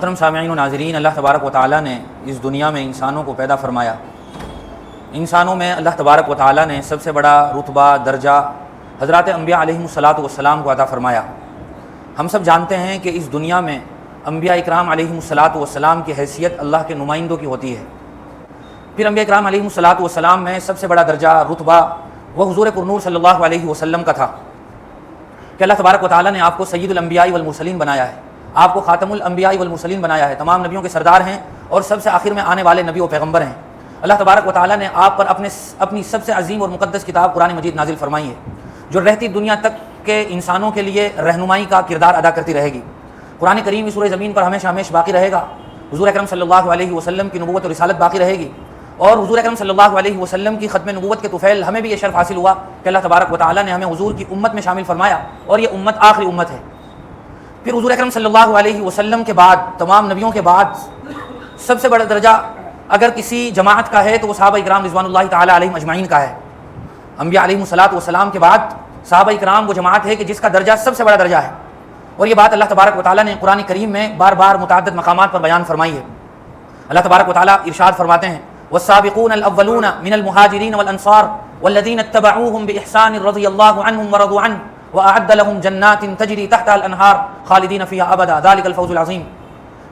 محترم سامعین و ناظرین، اللہ تبارک و تعالیٰ نے اس دنیا میں انسانوں کو پیدا فرمایا۔ انسانوں میں اللہ تبارک و تعالیٰ نے سب سے بڑا رتبہ درجہ حضرات انبیاء علیہم الصلاۃ کو عطا فرمایا۔ ہم سب جانتے ہیں کہ اس دنیا میں انبیاء اکرام علیہم الصلاۃ کی حیثیت اللہ کے نمائندوں کی ہوتی ہے۔ پھر انبیاء اکرام علیہم الصلاۃ میں سب سے بڑا درجہ رتبہ وہ حضور پرنور صلی اللہ علیہ وسلم کا تھا کہ اللہ تبارک و تعالیٰ نے آپ کو سید الانبیاء والمرسلین بنایا ہے، آپ کو خاتم الانبیاء والمرسلین بنایا ہے، تمام نبیوں کے سردار ہیں اور سب سے آخر میں آنے والے نبی و پیغمبر ہیں۔ اللہ تبارک و تعالیٰ نے آپ پر اپنی سب سے عظیم اور مقدس کتاب قرآن مجید نازل فرمائی ہے، جو رہتی دنیا تک کے انسانوں کے لیے رہنمائی کا کردار ادا کرتی رہے گی۔ قرآن کریم اس سورہ زمین پر ہمیشہ باقی رہے گا۔ حضور اکرم صلی اللہ علیہ وسلم کی نبوت اور رسالت باقی رہے گی، اور حضور اکرم صلی اللہ علیہ وسلم کی ختم نبوت کے طفیل ہمیں بھی یہ شرف حاصل ہوا کہ اللہ تبارک و تعالیٰ نے ہمیں حضور کی امت میں شامل فرمایا، اور یہ امت آخری امت ہے۔ پھر حضور اکرم صلی اللہ علیہ وسلم کے بعد، تمام نبیوں کے بعد سب سے بڑا درجہ اگر کسی جماعت کا ہے تو وہ صحابہ اکرام رضوان اللہ تعالیٰ علیہم اجمعین کا ہے۔ انبیاء علیہم الصلاۃ کے بعد صحابہ اکرام وہ جماعت ہے کہ جس کا درجہ سب سے بڑا درجہ ہے، اور یہ بات اللہ تبارک و تعالیٰ نے قرآن کریم میں بار بار متعدد مقامات پر بیان فرمائی ہے۔ اللہ تبارک و تعالیٰ ارشاد فرماتے ہیں: والسابقون الاولون من المهاجرين والانصار والذين اتبعوهم باحسان رضي الله عنهم ورضوا عنه واعد لهم جنات تجري تحتها الانهار خالدين فيها ابدا ذلك الفوز العظیم،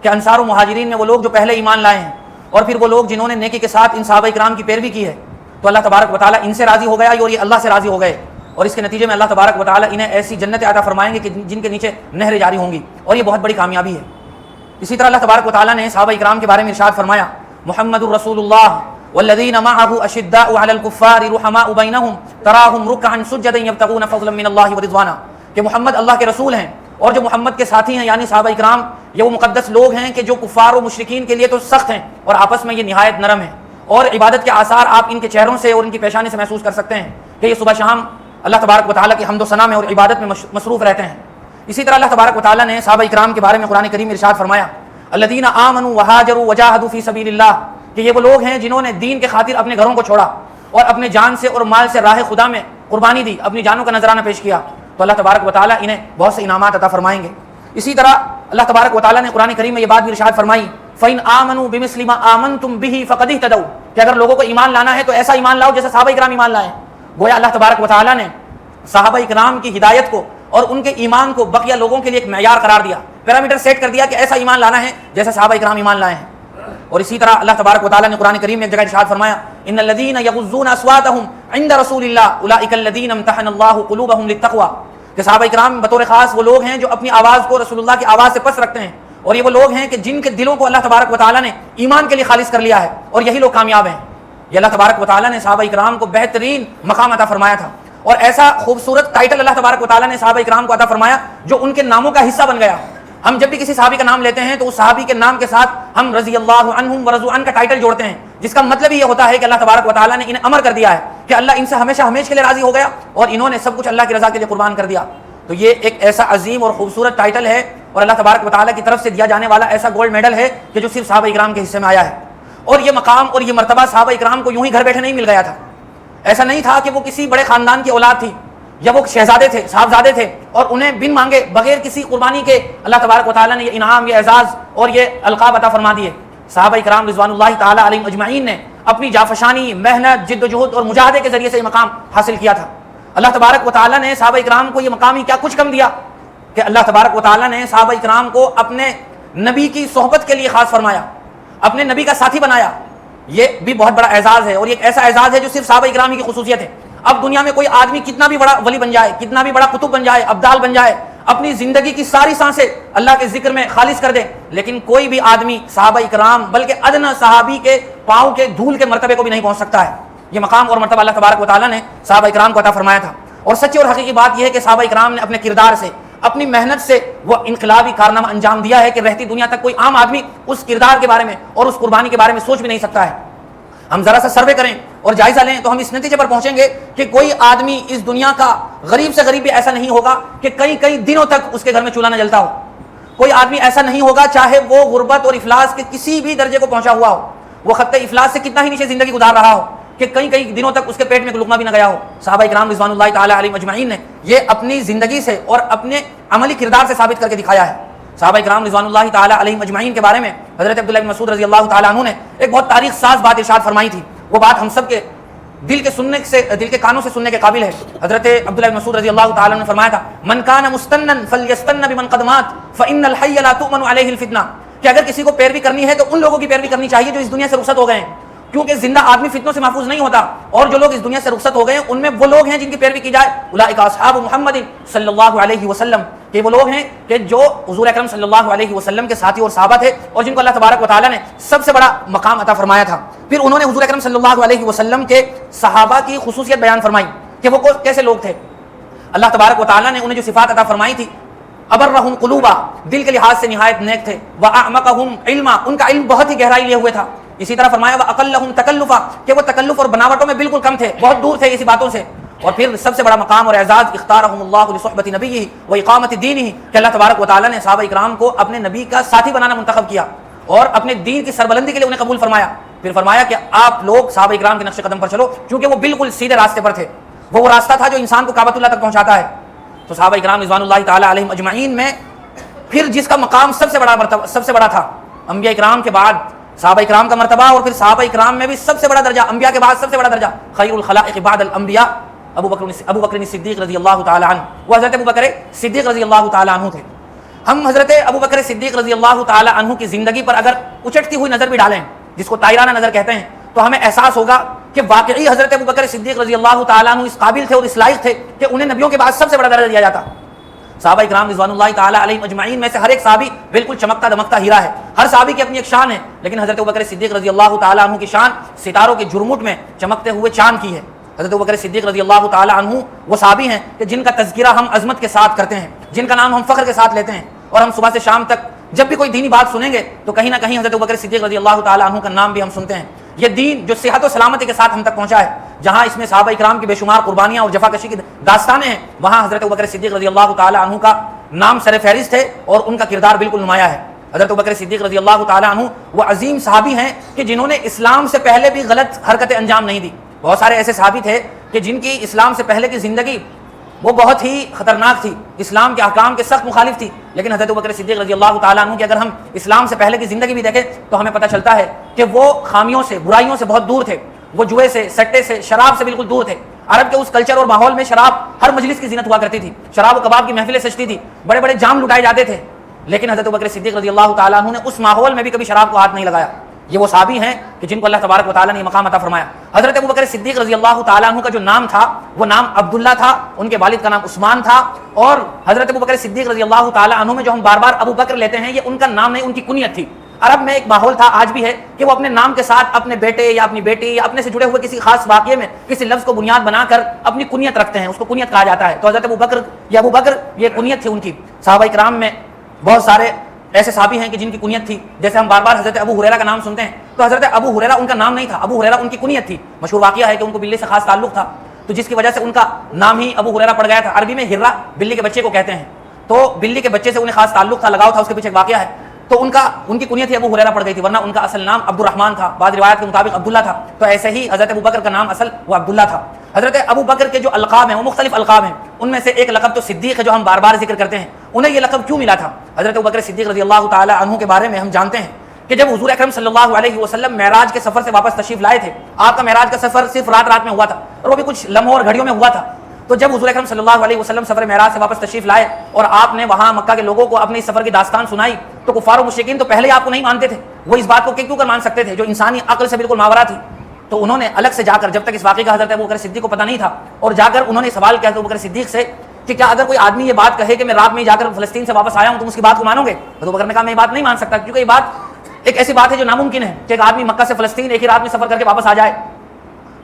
کہ انصار و مہاجرین میں وہ لوگ جو پہلے ایمان لائے ہیں، اور پھر وہ لوگ جنہوں نے نیکی کے ساتھ ان صحابہ کرام کی پیروی کی ہے، تو اللہ تبارک و تعالیٰ ان سے راضی ہو گیا اور یہ اللہ سے راضی ہو گئے، اور اس کے نتیجے میں اللہ تبارک و تعالیٰ انہیں ایسی جنتیں عطا فرمائیں گے کہ جن کے نیچے نہریں جاری ہوں گی، اور یہ بہت بڑی کامیابی ہے۔ اسی طرح اللہ تبارک و تعالیٰ نے صحابہ کرام کے بارے میں ارشاد فرمایا: محمد الرسول اللہ والذین معه اشداء علی الکفار رحماء بینہم تراہم رکعا سجدا یبتغون فضلا من اللہ ورضوانا، کہ محمد اللہ کے رسول ہیں، اور جو محمد کے ساتھی ہیں یعنی صحابہ کرام، یہ وہ مقدس لوگ ہیں کہ جو کفار و مشرکین کے لیے تو سخت ہیں اور آپس میں یہ نہایت نرم ہیں، اور عبادت کے آثار آپ ان کے چہروں سے اور ان کی پیشانی سے محسوس کر سکتے ہیں کہ یہ صبح شام اللہ تبارک و تعالیٰ کی حمد و ثنا میں اور عبادت میں مصروف رہتے ہیں۔ اسی طرح اللہ تبارک و تعالیٰ نے صحابہ کرام کے بارے میں قرآن کریم میں ارشاد فرمایا: الذین آمنوا وہاجروا وجاہدوا فی سبیل اللہ، کہ یہ وہ لوگ ہیں جنہوں نے دین کے خاطر اپنے گھروں کو چھوڑا اور اپنے جان سے اور مال سے راہ خدا میں قربانی دی، اپنی جانوں کا نذرانہ پیش کیا، تو اللہ تبارک و تعالیٰ انہیں بہت سے انعامات عطا فرمائیں گے۔ اسی طرح اللہ تبارک و تعالیٰ نے قرآن کریم میں یہ بات بھی ارشاد فرمائی: فَإِنْ آمَنُوا بِمِثْلِ مَا آمَنْتُمْ بِهِ فَقَدِ اهْتَدَوْا، کہ اگر لوگوں کو ایمان لانا ہے تو ایسا ایمان لاؤ جیسا صحابہ کرام ایمان لائے۔ گویا اللہ تبارک و تعالیٰ نے صحابہ کرام کی ہدایت کو اور ان کے ایمان کو بقیہ لوگوں کے لیے ایک معیار قرار دیا، پیرامیٹر سیٹ کر دیا کہ ایسا ایمان لانا ہے جیسا صحابہ کرام ایمان لائے ہیں۔ اور اسی طرح اللہ تبارک و تعالیٰ نے قرآن کریم میں ایک جگہ ارشاد فرمایا: ان الذین یغضون اصواتهم عند رسول اللہ اولئک الذین امتحن اللہ قلوبهم للتقوی، کہ صحابہ کرام بطور خاص وہ لوگ ہیں جو اپنی آواز کو رسول اللہ کی آواز سے پس رکھتے ہیں، اور یہ وہ لوگ ہیں کہ جن کے دلوں کو اللہ تبارک و تعالیٰ نے ایمان کے لیے خالص کر لیا ہے، اور یہی لوگ کامیاب ہیں۔ یہ اللہ تبارک و تعالیٰ نے صحابہ کرام کو بہترین مقام عطا فرمایا تھا، اور ایسا خوبصورت ٹائٹل اللہ تبارک و تعالیٰ نے صحابہ کرام کو عطا فرمایا جو ان کے ناموں کا حصہ بن گیا۔ ہم جب بھی کسی صحابی کا نام لیتے ہیں تو اس صحابی کے نام کے ساتھ ہم رضی اللہ عنہم ورضوا عنہ کا ٹائٹل جوڑتے ہیں، جس کا مطلب یہ ہوتا ہے کہ اللہ تبارک و تعالیٰ نے انہیں امر کر دیا ہے کہ اللہ ان سے ہمیشہ ہمیشہ کے لیے راضی ہو گیا، اور انہوں نے سب کچھ اللہ کی رضا کے لیے قربان کر دیا۔ تو یہ ایک ایسا عظیم اور خوبصورت ٹائٹل ہے، اور اللہ تبارک و تعالیٰ کی طرف سے دیا جانے والا ایسا گولڈ میڈل ہے کہ جو صرف صحابہ اکرام کے حصے میں آیا ہے۔ اور یہ مقام اور یہ مرتبہ صحابہ اکرام کو یوں ہی گھر بیٹھے نہیں مل گیا تھا۔ ایسا نہیں تھا کہ وہ کسی بڑے خاندان کی اولاد تھی، یا وہ شہزادے تھے، صاحبزادے تھے، اور انہیں بن مانگے بغیر کسی قربانی کے اللہ تبارک و تعالیٰ نے یہ انعام، یہ اعزاز اور یہ القاب عطا فرما دیے۔ صحابہ کرام رضوان اللہ تعالیٰ علیہم اجمعین نے اپنی جافشانی، محنت، جد و جہد اور مجاہدے کے ذریعے سے یہ مقام حاصل کیا تھا۔ اللہ تبارک و تعالیٰ نے صحابہ کرام کو یہ مقام ہی کیا کچھ کم دیا کہ اللہ تبارک و تعالیٰ نے صحابہ کرام کو اپنے نبی کی صحبت کے لیے خاص فرمایا، اپنے نبی کا ساتھی بنایا۔ یہ بھی بہت بڑا اعزاز ہے، اور یہ ایک ایسا اعزاز ہے جو صرف صحابہ کرام کی خصوصیت ہے۔ اب دنیا میں کوئی آدمی کتنا بھی بڑا ولی بن جائے، کتنا بھی بڑا قطب بن جائے، ابدال بن جائے، اپنی زندگی کی ساری سانسیں اللہ کے ذکر میں خالص کر دے، لیکن کوئی بھی آدمی صحابہ کرام بلکہ ادنی صحابی کے پاؤں کے دھول کے مرتبے کو بھی نہیں پہنچ سکتا ہے۔ یہ مقام اور مرتبہ اللہ تبارک و تعالیٰ نے صحابہ کرام کو عطا فرمایا تھا۔ اور سچی اور حقیقی بات یہ ہے کہ صحابہ کرام نے اپنے کردار سے، اپنی محنت سے وہ انقلابی کارنامہ انجام دیا ہے کہ رہتی دنیا تک کوئی عام آدمی اس کردار کے بارے میں اور اس قربانی کے بارے میں سوچ بھی نہیں سکتا ہے۔ ہم ذرا سا سروے کریں اور جائزہ لیں تو ہم اس نتیجے پر پہنچیں گے کہ کوئی آدمی اس دنیا کا غریب سے غریب بھی ایسا نہیں ہوگا کہ کئی دنوں تک اس کے گھر میں چولہا نہ جلتا ہو۔ کوئی آدمی ایسا نہیں ہوگا چاہے وہ غربت اور افلاس کے کسی بھی درجے کو پہنچا ہوا ہو، وہ خط افلاس سے کتنا ہی نیچے زندگی گزار رہا ہو، کہ کئی دنوں تک اس کے پیٹ میں لقمہ بھی نہ گیا ہو۔ صحابہ کرام رضوان اللہ تعالیٰ علیہم اجمعین نے یہ اپنی زندگی سے اور اپنے عملی کردار سے ثابت کر کے دکھایا ہے۔ صحابہ کرام رضوان اللہ تعالیٰ علیہم اجمعین کے بارے میں حضرت عبداللہ بن مسعود رضی اللہ تعالیٰ عنہ نے ایک بہت تاریخ ساز بات ارشاد فرمائی تھی. وہ بات ہم سب کے دل کے کانوں سے سننے کے قابل ہے. حضرت عبداللہ بن مسعود رضی اللہ تعالیٰ عنہ نے فرمایا تھا من کان مستنن فلیستن بمن قد مات فإن الحی لا تؤمن علیہ الفتنہ، کہ اگر کسی کو پیروی کرنی ہے تو ان لوگوں کی پیروی کرنی چاہیے جو اس دنیا سے رخصت ہو گئے ہیں، کیونکہ زندہ آدمی فتنوں سے محفوظ نہیں ہوتا، اور جو لوگ اس دنیا سے رخصت ہو گئے ہیں ان میں وہ لوگ ہیں جن کی پیروی کی جائے. اولئک اصحاب محمد صلی اللہ علیہ وسلم، کہ وہ لوگ ہیں کہ جو حضور اکرم صلی اللہ علیہ وسلم کے ساتھی اور صحابہ تھے اور جن کو اللہ تبارک و تعالیٰ نے سب سے بڑا مقام عطا فرمایا تھا. پھر انہوں نے حضور اکرم صلی اللہ علیہ وسلم کے صحابہ کی خصوصیت بیان فرمائی کہ وہ کیسے لوگ تھے. اللہ تبارک و تعالیٰ نے انہیں جو صفات عطا فرمائی تھی، ابرہم قلوبا، دل کے لحاظ سے نہایت نیک تھے، واعمقہم علما، ان کا علم بہت ہی گہرائی لیے ہوئے تھا. اسی طرح فرمایا واقلہم تکلفا، کہ وہ تکلف اور بناوٹوں میں بالکل کم تھے، بہت دور تھے اسی باتوں سے. اور پھر سب سے بڑا مقام اور اعزاز اختارہم اللہ لصحبت نبیہ واقامت دینہ، کہ اللہ تبارک و تعالیٰ نے صحابہ اکرام کو اپنے نبی کا ساتھی بنانا منتخب کیا اور اپنے دین کی سربلندی کے لیے انہیں قبول فرمایا. پھر فرمایا کہ آپ لوگ صحابہ اکرام کے نقش قدم پر چلو، کیونکہ وہ بالکل سیدھے راستے پر تھے. وہ راستہ تھا جو انسان کو کعبۃ اللہ تک پہنچاتا ہے. تو صحابہ اکرام رضوان اللہ تعالیٰ علیہم اجمعین میں پھر جس کا مقام سب سے بڑا تھا، انبیاء اکرام کے بعد صحابہ اکرام کا مرتبہ، اور پھر صحابہ اکرام میں بھی سب سے بڑا درجہ، انبیاء کے بعد سب سے بڑا درجہ، خیر الخلائق بعد الانبیاء ابو بکر صدیق رضی اللہ تعالیٰ عنہ. وہ حضرت ابو بکر صدیق رضی اللہ تعالیٰ عنہ تھے. ہم حضرت ابو بکر صدیق رضی اللہ تعالیٰ عنہ کی زندگی پر اگر اچٹتی ہوئی نظر بھی ڈالیں، جس کو طائرانہ نظر کہتے ہیں، تو ہمیں احساس ہوگا کہ واقعی حضرت ابو بکر صدیق رضی اللہ تعالیٰ عنہ اس قابل تھے اور اس لائق تھے کہ انہیں نبیوں کے بعد سب سے بڑا درجہ دیا جاتا. صحابہ اکرام رضوان اللہ تعالیٰ علیہم اجمعین میں سے ہر ایک صحابی بالکل چمکتا دمکتا ہیرا ہے. ہر صحابی کی اپنی ایک شان ہے، لیکن حضرت ابوبکر صدیق رضی اللہ تعالیٰ عنہ کی شان ستاروں کے جھرمٹ میں چمکتے ہوئے چاند کی ہے. حضرت ابوبکر صدیق رضی اللہ تعالیٰ عنہ وہ صحابی ہیں کہ جن کا تذکرہ ہم عظمت کے ساتھ کرتے ہیں، جن کا نام ہم فخر کے ساتھ لیتے ہیں، اور ہم صبح سے شام تک جب بھی کوئی دینی بات سنیں گے تو کہیں نہ کہیں حضرت ابوبکر صدیق رضی اللہ تعالیٰ عنہ کا نام بھی ہم سنتے ہیں. یہ دین جو صحت و سلامتی کے ساتھ ہم تک پہنچا ہے، جہاں اس میں صحابہ اکرام کی بے شمار قربانیاں اور جفاکشی کی داستانیں ہیں، وہاں حضرت ابوبکر صدیق رضی اللہ تعالیٰ عنہ کا نام سر فہرست ہے اور ان کا کردار بالکل نمایاں ہے. حضرت ابوبکر صدیق رضی اللہ تعالیٰ عنہ وہ عظیم صحابی ہیں کہ جنہوں نے اسلام سے پہلے بھی غلط حرکتیں انجام نہیں دی. بہت سارے ایسے صحابی تھے کہ جن کی اسلام سے پہلے کی زندگی وہ بہت ہی خطرناک تھی، اسلام کے احکام کے سخت مخالف تھی، لیکن حضرت ابوبکر صدیق رضی اللہ تعالیٰ عنہ کی اگر ہم اسلام سے پہلے کی زندگی بھی دیکھیں تو ہمیں پتہ چلتا ہے کہ وہ خامیوں سے، برائیوں سے بہت دور تھے. وہ جوئے سے، سٹے سے، شراب سے بالکل دور تھے. عرب کے اس کلچر اور ماحول میں شراب ہر مجلس کی زینت ہوا کرتی تھی، شراب و کباب کی محفلیں سجتی تھی، بڑے بڑے جام لٹائے جاتے تھے، لیکن حضرت ابوبکر صدیق رضی اللہ تعالیٰ عنہ نے اس ماحول میں بھی کبھی شراب کو ہاتھ نہیں لگایا. یہ وہ صحابی ہیں کہ جن کو اللہ تبارک و تعالیٰ نے مقام عطا فرمایا. حضرت ابوبکر صدیق رضی اللہ تعالیٰ عنہ کا جو نام تھا وہ نام عبداللہ تھا، ان کے والد کا نام عثمان تھا. اور حضرت ابوبکر صدیق رضی اللہ تعالیٰ عنہ میں جو ہم بار بار ابو بکر لیتے ہیں، یہ ان کا نام نہیں، ان کی کنیت تھی. عرب میں ایک ماحول تھا، آج بھی ہے، کہ وہ اپنے نام کے ساتھ اپنے بیٹے یا اپنی بیٹی یا اپنے سے جڑے ہوئے کسی خاص واقعے میں کسی لفظ کو بنیاد بنا کر اپنی کنیت رکھتے ہیں، اس کو کنیت کہا جاتا ہے. تو حضرت ابو بکر یہ کنیت تھی ان کی. صحابہ کرام میں بہت سارے ایسے صحابی ہیں کہ جن کی کنیت تھی، جیسے ہم بار بار حضرت ابو ہریرہ کا نام سنتے ہیں، تو حضرت ابو ہریرہ ان کا نام نہیں تھا، ابو ہریرہ ان کی کنیت تھی. مشہور واقعہ ہے کہ ان کو بلی سے خاص تعلق تھا، تو جس کی وجہ سے ان کا نام ہی ابو ہریرہ پڑ گیا تھا. عربی میں ہرہ بلی کے بچے کو کہتے ہیں، تو بلی کے بچے سے انہیں خاص تعلق تھا، لگاؤ تھا، اس کے پیچھے ایک واقعہ ہے. تو ان کی کنیت ہی ابو ہریرہ پڑ گئی تھی، ورنہ ان کا اصل نام عبد الرحمن تھا، بعض روایات کے مطابق عبداللہ تھا. تو ایسے ہی حضرت ابو بکر کا نام اصل وہ عبداللہ تھا. حضرت ابو بکر کے جو القاب ہیں وہ مختلف القاب ہیں، ان میں سے ایک لقب تو صدیق ہے جو ہم بار بار ذکر کرتے ہیں. انہیں یہ لقب کیوں ملا تھا؟ حضرت ابو بکر صدیق رضی اللہ تعالیٰ عنہ کے بارے میں ہم جانتے ہیں کہ جب حضور اکرم صلی اللہ علیہ وسلم معراج کے سفر سے واپس تشریف لائے تھے، آپ کا معراج کا سفر صرف رات میں ہوا تھا اور وہ بھی کچھ لمحوں اور گھڑیوں میں ہوا تھا. تو جب حضور اکرم صلی اللہ علیہ وسلم سفر معراج سے واپس تشریف لائے اور آپ نے وہاں مکہ کے لوگوں کو اپنے اس سفر کی داستان سنائی، تو کفار و مشرکین تو پہلے آپ کو نہیں مانتے تھے. وہ اس بات کو کیوں کر مان سکتے تھے جو انسانی عقل سے بالکل ماورا تھی؟ تو انہوں نے الگ سے جا کر، جب تک اس واقعے کا حضرت ابوبکر صدیق کو پتہ نہیں تھا، اور جا کر انہوں نے سوال کیا حضرت ابوبکر صدیق سے کہ کیا اگر کوئی آدمی یہ بات کہے کہ میں رات میں جا کر فلسطین سے واپس آیا ہوں، تم اس کی بات کو مانو گے؟ حضرت ابوبکر نے کہا میں یہ بات نہیں مان سکتا، کیونکہ یہ بات ایک ایسی بات ہے جو ناممکن ہے کہ ایک آدمی مکہ سے فلسطین ایک ہی رات میں سفر کر کے واپس آ جائے.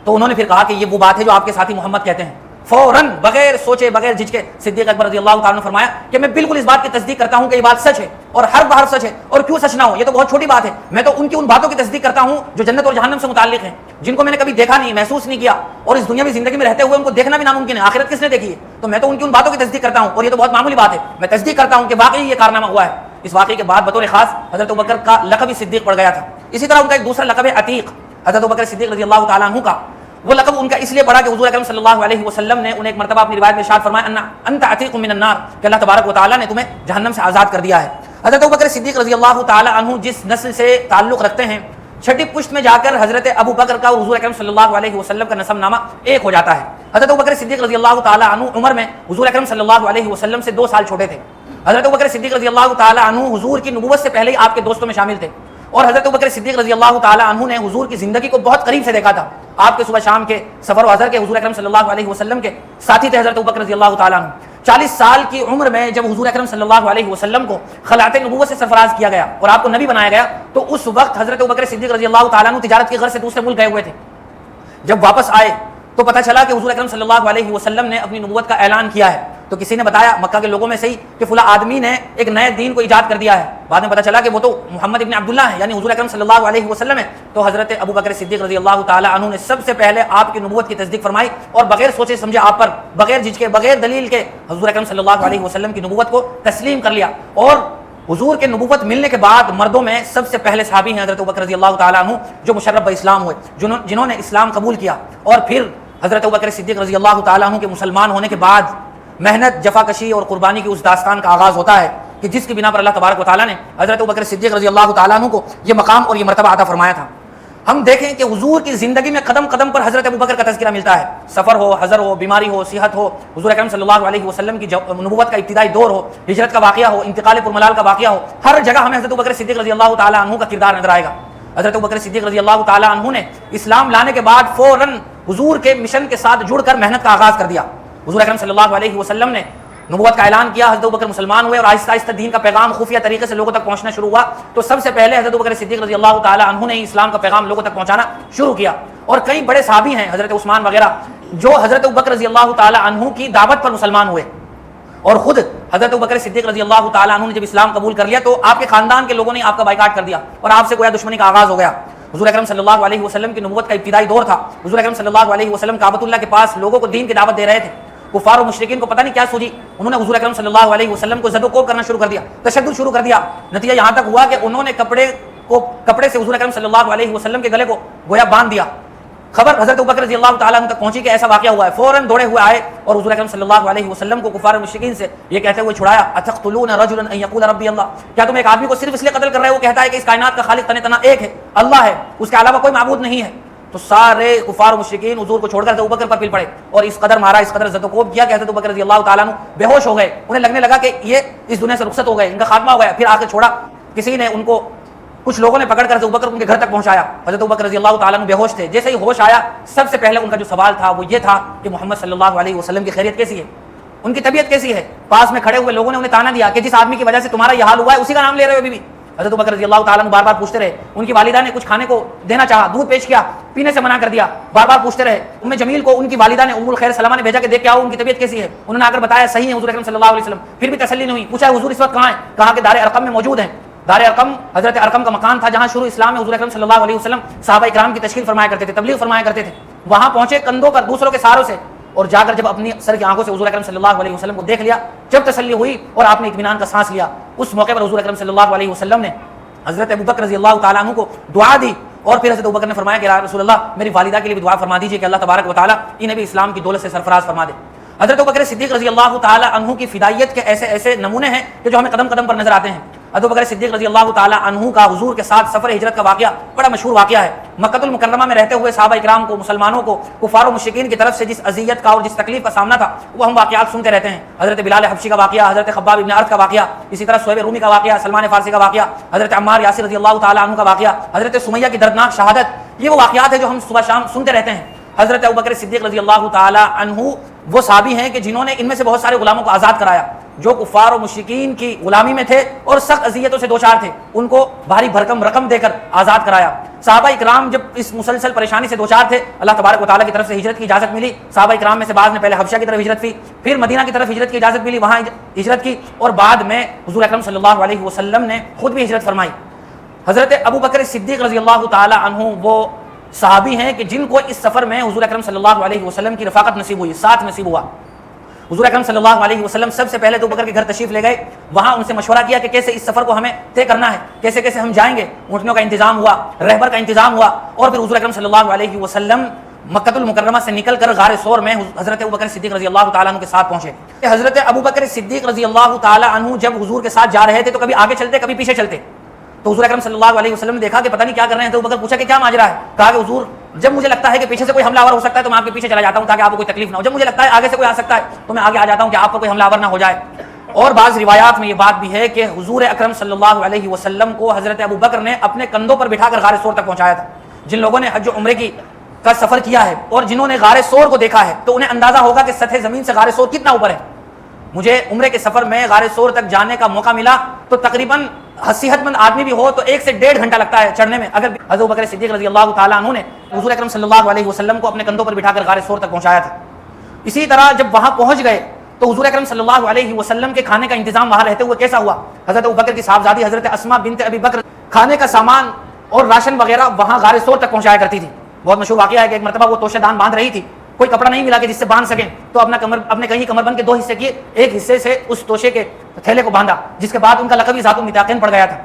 تو انہوں نے پھر کہا کہ یہ وہ بات ہے جو آپ کے ساتھی محمد کہتے ہیں. فوراً بغیر سوچے بغیر جھجکے صدیق اکبر رضی اللہ تعالیٰ نے فرمایا کہ میں بالکل اس بات کی تصدیق کرتا ہوں کہ یہ بات سچ ہے اور ہر بار سچ ہے، اور کیوں سچ نہ ہو، یہ تو بہت چھوٹی بات ہے. میں تو ان کی ان باتوں کی تصدیق کرتا ہوں جو جنت اور جہنم سے متعلق ہیں، جن کو میں نے کبھی دیکھا نہیں، محسوس نہیں کیا، اور اس دنیا میں زندگی میں رہتے ہوئے ان کو دیکھنا بھی ناممکن ہے. آخرت کس نے دیکھی ہے؟ تو میں تو ان کی ان باتوں کی تصدیق کرتا ہوں، اور یہ تو بہت معمولی بات ہے. میں تصدیق کرتا ہوں کہ واقعی یہ کارنامہ ہوا ہے. اس واقعے کے بعد بطور خاص حضرت ابوبکر کا لقب ہی صدیق پڑ گیا تھا. اسی طرح ان کا ایک دوسرا لقب ہے عتیق. حضرت ابوبکر صدیق رضی اللہ تعالیٰ عنہ کا وہ لقب ان کا اس لیے پڑا کہ حضور اکرم صلی اللہ علیہ وسلم نے انہیں ایک مرتبہ اپنی روایت میں ارشاد فرمایا انت عتیق من النار، کہ اللہ تبارک و تعالیٰ نے تمہیں جہنم سے آزاد کر دیا ہے. حضرت ابوبکر صدیق رضی اللہ تعالی عنہ جس نسل سے تعلق رکھتے ہیں، چھٹی پشت میں جا کر حضرت ابو بکر کا اور حضور اکرم صلی اللہ علیہ وسلم کا نسب نامہ ایک ہو جاتا ہے۔ حضرت ابوبکر صدیق رضی اللہ تعالی عنہ عمر میں حضور اکرم صلی اللہ علیہ وسلم سے 2 سال چھوٹے تھے۔ حضرت ابوبکر صدیق رضی اللہ تعالی عنہ حضور کی نبوت سے پہلے ہی آپ کے دوستوں میں شامل تھے، اور حضرت ابوبکر صدیق رضی اللہ تعالی عنہ نے حضور کی زندگی کو بہت قریب سے دیکھا تھا۔ آپ کے صبح شام کے سفر و حضر کے حضور اکرم صلی اللہ علیہ وسلم کے ساتھی تھے حضرت ابوبکر رضی اللہ تعالی عنہ۔ 40 سال کی عمر میں جب حضور اکرم صلی اللہ علیہ وسلم کو خلعت نبوت سے سرفراز کیا گیا اور آپ کو نبی بنایا گیا، تو اس وقت حضرت ابوبکر صدیق رضی اللہ تعالیٰ عنہ تجارت کی غرض سے دوسرے ملک گئے ہوئے تھے۔ جب واپس آئے تو پتہ چلا کہ حضور اکرم صلی اللہ علیہ وسلم نے اپنی نبوت کا اعلان کیا ہے، تو کسی نے بتایا مکہ کے لوگوں میں سے ہی کہ فلاں آدمی نے ایک نئے دین کو ایجاد کر دیا ہے۔ بعد میں پتہ چلا کہ وہ تو محمد ابن عبداللہ ہے، یعنی حضور اکرم صلی اللہ علیہ وسلم ہے۔ تو حضرت ابوبکر صدیق رضی اللہ تعالی عنہ نے سب سے پہلے آپ کی نبوت کی تصدیق فرمائی، اور بغیر سوچے سمجھے آپ پر، بغیر جھجکے، بغیر دلیل کے حضور اکرم صلی اللہ علیہ وسلم کی نبوت کو تسلیم کر لیا۔ اور حضور کے نبوت ملنے کے بعد مردوں میں سب سے پہلے صحابی ہیں حضرت ابوبکر رضی اللہ تعالی عنہ، جو مشرف باسلام ہوئے، جنہوں نے اسلام قبول کیا۔ اور پھر حضرت ابوبکر صدیق رضی اللہ تعالی عنہ کے مسلمان ہونے کے بعد محنت، جفاکشی اور قربانی کی اس داستان کا آغاز ہوتا ہے کہ جس کی بنا پر اللہ تبارک و تعالیٰ نے حضرت ابوبکر صدیق رضی اللہ تعالیٰ عنہ کو یہ مقام اور یہ مرتبہ عطا فرمایا تھا۔ ہم دیکھیں کہ حضور کی زندگی میں قدم قدم پر حضرت ابوبکر کا تذکرہ ملتا ہے، سفر ہو، حضر ہو، بیماری ہو، صحت ہو، حضور اکرم صلی اللہ علیہ وسلم کی نبوت کا ابتدائی دور ہو، ہجرت کا واقعہ ہو، انتقال پرملال کا واقعہ ہو، ہر جگہ ہمیں حضرت ابوبکر صدیق رضی اللہ تعالیٰ عنہ کا کردار نظر آئے گا۔ حضرت ابوبکر صدیق رضی اللہ تعالیٰ عنہ نے اسلام لانے کے بعد فوراً حضور کے مشن کے ساتھ جڑ کر محنت کا آغاز کر دیا۔ حضور اکرم صلی اللہ علیہ وسلم نے نبوت کا اعلان کیا، حضرت ابوبکر مسلمان ہوئے اور آہستہ آہستہ دین کا پیغام خفیہ طریقے سے لوگوں تک پہنچنا شروع ہوا۔ تو سب سے پہلے حضرت ابوبکر صدیق رضی اللہ تعالی عنہ نے اسلام کا پیغام لوگوں تک پہنچانا شروع کیا، اور کئی بڑے صحابی ہیں حضرت عثمان وغیرہ جو حضرت ابوبکر رضی اللہ تعالی عنہ کی دعوت پر مسلمان ہوئے، اور خود حضرت ابوبکر صدیق رضی اللہ تعالی عنہ نے جب اسلام قبول کر لیا تو آپ کے خاندان کے لوگوں نے آپ کا بائیکاٹ کر دیا اور آپ سے گویا دشمنی کا آغاز ہو گیا۔ حضور اکرم صلی اللہ علیہ وسلم کی نبوت کا ابتدائی دور تھا، حضور اکرم صلی اللہ علیہ وسلم کعبۃ اللہ کے پاس لوگوں کو دین کی دعوت دے رہے تھے۔ کفار و مشرکین کو پتہ نہیں کیا سوجی، انہوں نے حضور اکرم صلی اللہ علیہ وسلم کو زد و کوب کرنا شروع کر دیا، تشدد شروع کر دیا۔ نتیجہ یہاں تک ہوا کہ انہوں نے کپڑے سے حضور اکرم صلی اللہ علیہ وسلم کے گلے کو گویا باندھ دیا۔ خبر حضرت ابوبکر رضی اللہ تعالیٰ عنہ تک پہنچی کہ ایسا واقعہ ہوا ہے، فوراً دوڑے ہوئے آئے اور حضور اکرم صلی اللہ علیہ وسلم کو کفار و مشرکین سے یہ کہتے ہوئے چھڑایا، اتقتلون رجلا ان یقول ربی اللہ، کیا تم ایک آدمی کو صرف اس لیے قتل کر رہے ہو کہتا ہے کہ اس کائنات کا خالق تن تنہا ایک ہے، اللہ ہے، اس کے علاوہ کوئی معبود نہیں ہے؟ تو سارے کفار و مشرکین حضور کو چھوڑ کر حضرت ابوبکر پر پل پڑے اور اس قدر مارا، اس قدر زد و کوب کیا کہ حضرت ابوبکر رضی اللہ تعالیٰ عنہ بے ہوش ہو گئے۔ انہیں لگنے لگا کہ یہ اس دنیا سے رخصت ہو گئے، ان کا خاتمہ ہو گیا۔ پھر آخر چھوڑا، کسی نے ان کو، کچھ لوگوں نے پکڑ کر حضرت ابوبکر ان کے گھر تک پہنچایا۔ حضرت ابوبکر رضی اللہ تعالیٰ عنہ بے ہوش تھے، جیسے ہی ہوش آیا سب سے پہلے ان کا جو سوال تھا وہ یہ تھا کہ محمد صلی اللہ علیہ وسلم کی خیریت کیسی ہے، ان کی طبیعت کیسی ہے؟ پاس میں کھڑے ہوئے لوگوں نے انہیں تانا دیا کہ جس آدمی کی وجہ سے تمہارا یہ حال ہوا ہے اسی کا نام لے رہے ہو ابھی بھی۔ حضرت ابوبکر رضی اللہ تعالیٰ عنہ بار بار پوچھتے رہے، ان کی والدہ نے کچھ کھانے کو دینا چاہا، دودھ پیش کیا، پینے سے منع کر دیا، بار بار پوچھتے رہے۔ ام جمیل کو ان کی والدہ نے، ام الخیر سلمہ نے بھیجا کہ دیکھ کے آؤ ان کی طبیعت کیسی ہے، انہوں نے آ کر بتایا صحیح ہے حضور اکرم صلی اللہ علیہ وسلم، پھر بھی تسلی نہیں ہوئی۔ پوچھا حضور اس وقت کہاں ہیں؟ کہا کہ دار ارقم میں موجود ہیں۔ دار ارقم حضرت ارقم کا مکان تھا جہاں شروع اسلام میں حضور اکرم صلی اللہ علیہ وسلم صحابہ کرام کی تشکیل فرمایا کرتے تھے، تبلیغ فرمایا کرتے تھے۔ وہاں پہنچے کندھوں پر دوسروں کے سہاروں سے، اور جا کر جب اپنی سر کی آنکھوں سے حضور اکرم صلی اللہ علیہ وسلم کو دیکھ لیا، جب تسلی ہوئی اور آپ نے اطمینان کا سانس لیا، اس موقع پر حضور اکرم صلی اللہ علیہ وسلم نے حضرت ابوبکر رضی اللہ تعالیٰ عنہ کو دعا دی، اور پھر حضرت ابوبکر نے فرمایا کہ یا رسول اللہ میری والدہ کے لیے بھی دعا فرما دیجیے کہ اللہ تبارک و تعالیٰ انہیں بھی اسلام کی دولت سے سرفراز فرما دے۔ حضرت ابوبکر صدیق رضی اللہ تعالیٰ عنہ کی فدائیت کے ایسے نمونے ہیں کہ جو ہمیں قدم قدم پر نظر آتے ہیں۔ حضرت ابوبکر صدیق رضی اللہ تعالیٰ عنہ کا حضور کے ساتھ سفر ہجرت کا واقعہ بڑا مشہور واقعہ ہے۔ مکہ المکرمہ میں رہتے ہوئے صحابہ اکرام کو، مسلمانوں کو کفار و مشرکین کی طرف سے جس اذیت کا اور جس تکلیف کا سامنا تھا وہ ہم واقعات سنتے رہتے ہیں۔ حضرت بلال حبشی کا واقعہ، حضرت خباب ابن ارت کا واقعہ، اسی طرح صہیب رومی کا واقعہ، سلمان فارسی کا واقعہ، حضرت عمار یاسر رضی اللہ تعالیٰ عنہ کا واقعہ، حضرت سمیہ کی دردناک شہادت، یہ وہ واقعات ہیں جو ہم صبح شام سنتے رہتے ہیں۔ حضرت ابوبکر صدیق رضی اللہ تعالیٰ عنہ وہ صحابی ہیں کہ جنہوں نے ان میں سے بہت سارے غلاموں کو آزاد کرایا جو کفار و مشرکین کی غلامی میں تھے اور سخت اذیتوں سے دوچار تھے، ان کو بھاری بھرکم رقم دے کر آزاد کرایا۔ صحابہ اکرام جب اس مسلسل پریشانی سے دوچار تھے، اللہ تبارک و تعالیٰ کی طرف سے ہجرت کی اجازت ملی۔ صحابہ اکرام میں سے بعض نے پہلے حبشہ کی طرف ہجرت کی، پھر مدینہ کی طرف ہجرت کی اجازت ملی، وہاں ہجرت کی، اور بعد میں حضور اکرم صلی اللہ علیہ وسلم نے خود بھی ہجرت فرمائی۔ حضرت ابوبکر صدیق رضی اللہ تعالیٰ عنہ وہ صحابی ہیں کہ جن کو اس سفر میں حضور اکرم صلی اللہ علیہ وسلم کی رفاقت نصیب ہوئی، ساتھ نصیب ہوا۔ حضور اکرم صلی اللہ علیہ وسلم سب سے پہلے تو ابوبکر کے گھر تشریف لے گئے، وہاں ان سے مشورہ کیا کہ کیسے اس سفر کو ہمیں طے کرنا ہے، کیسے کیسے ہم جائیں گے۔ اونٹنیوں کا انتظام ہوا، رہبر کا انتظام ہوا، اور پھر حضور اکرم صلی اللہ علیہ وسلم مکۃ المکرمہ سے نکل کر غار ثور میں حضرت ابوبکر صدیق رضی اللہ تعالیٰ عنہ کے ساتھ پہنچے. حضرت ابوبکر صدیق رضی اللہ تعالیٰ عنہ جب حضور کے ساتھ جا رہے تھے تو کبھی آگے چلتے کبھی پیچھے چلتے. تو حضور اکرم صلی اللہ علیہ وسلم نے دیکھا کہ پتہ نہیں کیا کر رہے ہیں. تو ابوبکر پوچھا کہ کیا ماجرا ہے. کہا کہ حضور جب مجھے لگتا ہے کہ پیچھے سے کوئی حملہ آور ہو سکتا ہے تو میں آپ کے پیچھے چلا جاتا ہوں تاکہ آپ کو کوئی تکلیف نہ ہو. جب مجھے لگتا ہے آگے سے کوئی آ سکتا ہے تو میں آگے آ جاتا ہوں کہ آپ پر کوئی حملہ آور نہ ہو جائے. اور بعض روایات میں یہ بات بھی ہے کہ حضور اکرم صلی اللہ علیہ وسلم کو حضرت ابوبکر نے اپنے کندھوں پر بٹھا کر غار ثور تک پہنچایا تھا. جن لوگوں نے حج و عمرے کا سفر کیا ہے اور جنہوں نے غار ثور کو دیکھا ہے تو انہیں اندازہ ہوگا کہ سطح زمین سے غار ثور کتنا اوپر ہے. مجھے عمرے کے سفر میں غار ثور تک جانے کا موقع ملا تو تقریباً صحت مند آدمی بھی ہو تو 1 سے 1.5 گھنٹہ لگتا ہے چڑھنے میں. اگر حضرت ابوبکر صدیق رضی اللہ تعالیٰ عنہ نے حضور اکرم صلی اللہ علیہ وسلم کو اپنے کندھوں پر بٹھا کر غار ثور تک پہنچایا تھا. اسی طرح جب وہاں پہنچ گئے تو حضور اکرم صلی اللہ علیہ وسلم کے کھانے کا انتظام وہاں رہتے ہوئے کیسا ہوا. حضرت ابوبکر کی صاحبزادی حضرت اسماء بنت ابی بکر کھانے کا سامان اور راشن وغیرہ وہاں غار ثور تک پہنچایا کرتی تھی. بہت مشہور واقعہ ہے کہ ایک مرتبہ وہ توشہ دان باندھ رہی تھی, کوئی کپڑا نہیں ملا کہ جس سے باندھ سکیں, تو اپنے کہیں کمر بند کے 2 حصے کیے, ایک حصے سے اس توشے کے تھیلے کو باندھا, جس کے بعد ان کا لقب ذات المتاقین پڑ گیا تھا.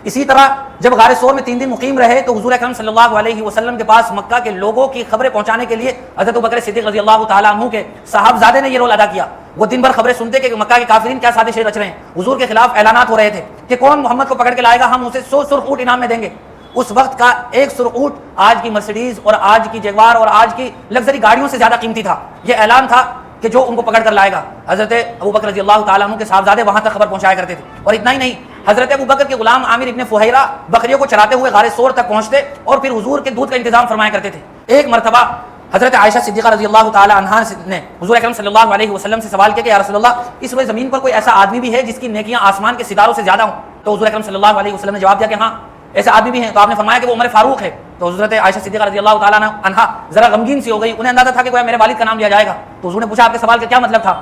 اسی طرح جب غار ثور میں 3 دن مقیم رہے تو حضور اکرم صلی اللہ علیہ وسلم کے پاس مکہ کے لوگوں کی خبریں پہنچانے کے لیے حضرت ابوبکر صدیق رضی اللہ تعالیٰ عنہ کے صاحبزادے نے یہ رول ادا کیا. وہ دن بھر خبریں سنتے کہ مکہ کے کافرین کیا سازشیں رچ رہے ہیں. حضور کے خلاف اعلانات ہو رہے تھے کہ کون محمد کو پکڑ کے لائے گا, ہم اسے 100 سرخ اونٹ انعام میں دیں گے. اس وقت کا ایک سرخ اونٹ آج کی مرسیڈیز اور آج کی جگوار اور آج کی لگژری گاڑیوں سے زیادہ قیمتی تھا. یہ اعلان تھا کہ جو ان کو پکڑ کر لائے گا. حضرت ابوبکر رضی اللہ تعالیٰ عنہ کے صاحبزادے وہاں تک خبر پہنچایا کرتے تھے. اور اتنا ہی نہیں, حضرت ابوبکر کے غلام عامر ابن فہیرہ بکریوں کو چراتے ہوئے غار ثور تک پہنچتے اور پھر حضور کے دودھ کا انتظام فرمایا کرتے تھے. ایک مرتبہ حضرت عائشہ صدیقہ رضی اللہ تعالی عنہا نے حضور اکرم صلی اللہ علیہ وسلم سے سوال کیا کہ یا رسول اللہ, اس روئے زمین پر کوئی ایسا آدمی بھی ہے جس کی نیکیاں آسمان کے ستاروں سے زیادہ ہوں؟ تو حضور اکرم صلی اللہ علیہ وسلم نے جواب دیا کہ ہاں ایسے آدمی بھی ہیں. تو آپ نے فرمایا کہ وہ عمر فاروق ہے. تو حضرت عائشہ صدیقہ رضی اللہ تعالی عنہا ذرا غمگین سی ہو گئی. انہیں اندازہ تھا کہ کوئی میرے والد کا نام لیا جائے گا. تو حضور نے پوچھا آپ کے سوال کا کیا مطلب تھا؟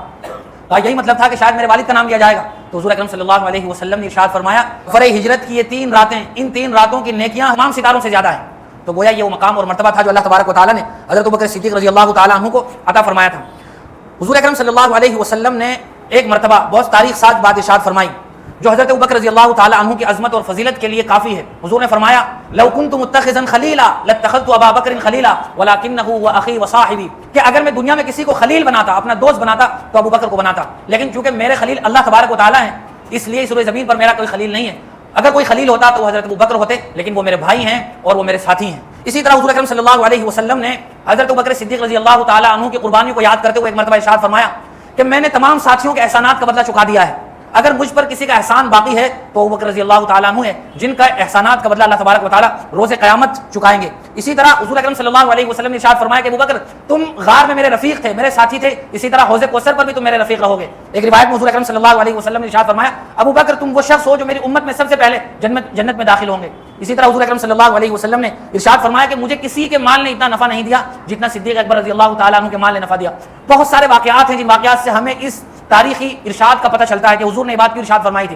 یہی مطلب تھا کہ شاید میرے والد کا نام لیا جائے گا. تو حضور اکرم صلی اللہ علیہ وسلم نے ارشاد فرمایا سفر ہجرت کی یہ 3 راتیں, ان 3 راتوں کی نیکیاں تمام ستاروں سے زیادہ ہیں. تو گویا یہ وہ مقام اور مرتبہ تھا جو اللہ تبارک و تعالیٰ نے حضرت ابوبکر صدیق رضی اللہ تعالیٰ عنہ کو عطا فرمایا تھا. حضور اکرم صلی اللہ علیہ وسلم نے ایک مرتبہ بہت تاریخ ساز بات ارشاد فرمائی جو حضرت ابوبکر رضی اللہ تعالیٰ عنہ کی عظمت اور فضیلت کے لیے کافی ہے. حضور نے فرمایا لو كنت متخذا خلیلا لاتخذت ابا بکر خلیلا ولکنہ هو اخی وصاحبی, کہ اگر میں دنیا میں کسی کو خلیل بناتا, اپنا دوست بناتا تو ابو بکر کو بناتا, لیکن چونکہ میرے خلیل اللہ تبارک و تعالیٰ ہیں اس لیے اس روئے زمین پر میرا کوئی خلیل نہیں ہے. اگر کوئی خلیل ہوتا تو حضرت ابو بکر ہوتے, لیکن وہ میرے بھائی ہیں اور وہ میرے ساتھی ہیں. اسی طرح حضور اکرم صلی اللہ علیہ وسلم نے حضرت ابوبکر صدیق رضی اللہ تعالیٰ عنہ کی قربانیوں کو یاد کرتے ہوئے ایک مرتبہ ارشاد فرمایا کہ میں نے تمام ساتھیوں کے احسانات کا بدلہ چکا دیا ہے. اگر مجھ پر کسی کا احسان باقی ہے تو ابوبکر رضی اللہ تعالیٰ عنہ ہے جن کا احسانات کا بدلہ اللہ تبارک و تعالیٰ روز قیامت چکائیں گے. اسی طرح حضور اکرم صلی اللہ علیہ وسلم نے ارشاد فرمایا کہ ابوبکر تم غار میں میرے رفیق تھے, میرے ساتھی تھے, اسی طرح حوض کوثر پر بھی تم میرے رفیق رہو گے. ایک روایت میں حضور اکرم صلی اللہ علیہ وسلم نے ارشاد فرمایا ابوبکر تم وہ شخص ہو جو میری امت میں سب سے پہلے جنت میں داخل ہوں گے. اسی طرح حضور اکرم صلی اللہ علیہ وسلم نے ارشاد فرمایا کہ مجھے کسی کے مال نے اتنا نفع نہیں دیا جتنا صدیق اکبر رضی اللہ تعالیٰ عنہ کے مال نے نفع دیا. بہت سارے واقعات ہیں جن واقعات سے ہمیں اس تاریخی ارشاد کا پتہ چلتا ہے کہ حضور نے یہ بات کیوں ارشاد فرمائی تھی.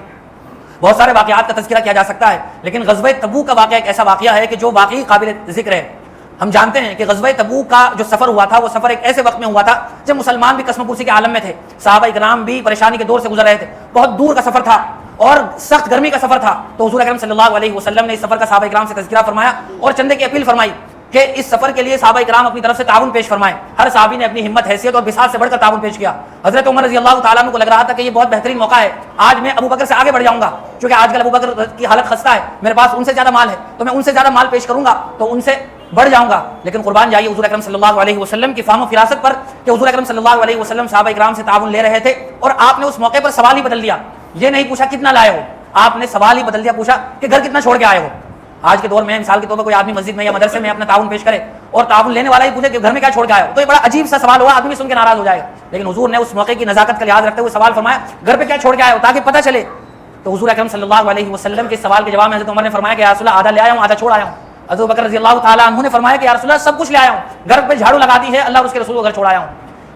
بہت سارے واقعات کا تذکرہ کیا جا سکتا ہے, لیکن غزوہ تبوک کا واقعہ ایک ایسا واقعہ ہے کہ جو واقعی قابل ذکر ہے. ہم جانتے ہیں کہ غزوہ تبوک کا جو سفر ہوا تھا وہ سفر ایک ایسے وقت میں ہوا تھا جب مسلمان بھی قسم پرسی کے عالم میں تھے, صحابہ کرام بھی پریشانی کے دور سے گزر رہے تھے, بہت دور کا سفر تھا اور سخت گرمی کا سفر تھا. تو حضور اکرم صلی اللہ علیہ وسلم نے اس سفر کا صحابہ کرام سے تذکرہ فرمایا اور چندے کی اپیل فرمائی کہ اس سفر کے لیے صحابہ کرام اپنی طرف سے تعاون پیش فرمائیں. ہر صحابی نے اپنی ہمت, حیثیت اور بساط سے بڑھ کر تعاون پیش کیا. حضرت عمر رضی اللہ تعالیٰ عنہ کو لگ رہا تھا کہ یہ بہت بہترین موقع ہے, آج میں ابو بکر سے آگے بڑھ جاؤں گا, کیونکہ آج کل ابو بکر کی حالت خستہ ہے, میرے پاس ان سے زیادہ مال ہے تو میں ان سے زیادہ مال پیش کروں گا تو ان سے بڑھ جاؤں گا. لیکن قربان جائیے حضور اکرم صلی اللہ علیہ وسلم کی فہم و فراست پر کہ حضور اکرم صلی اللہ علیہ وسلم صحابہ کرام سے تعاون لے رہے تھے اور آپ نے اس موقع پر سوال ہی بدل دیا. یہ نہیں پوچھا کتنا لائے ہو, آپ نے سوال ہی بدل دیا, پوچھا کہ گھر کتنا چھوڑ کے آئے ہو. آج کے دور میں مثال کے طور پر کوئی آدمی مسجد میں یا مدرسے میں اپنا تعاون پیش کرے اور تعاون لینے والا ہی پوچھے کہ گھر میں کیا چھوڑ کے آئے ہو, تو یہ بڑا عجیب سا سوال ہوا, آدمی سن کے ناراض ہو جائے گا. لیکن حضور نے اس موقع کی نزاکت کا لحاظ رکھتے ہوئے سوال فرمایا گھر پہ کیا چھوڑ کے آئے ہو, تاکہ پتہ چلے. تو حضور اکرم صلی اللہ علیہ وسلم کے سوال کے جواب میں حضرت عمر نے فرمایا کہ یا رسول اللہ آدھا لے آیا ہوں, آدھا چھوڑ آیا ہوں. حضرت بکر رضی اللہ تعالیٰ عنہ نے فرمایا کہ یا رسول اللہ سب کچھ لے آیا ہوں, گھر پہ جھاڑو لگا دی ہے, اللہ اور اس کے رسول کو گھر چھوڑ آیا ہوں.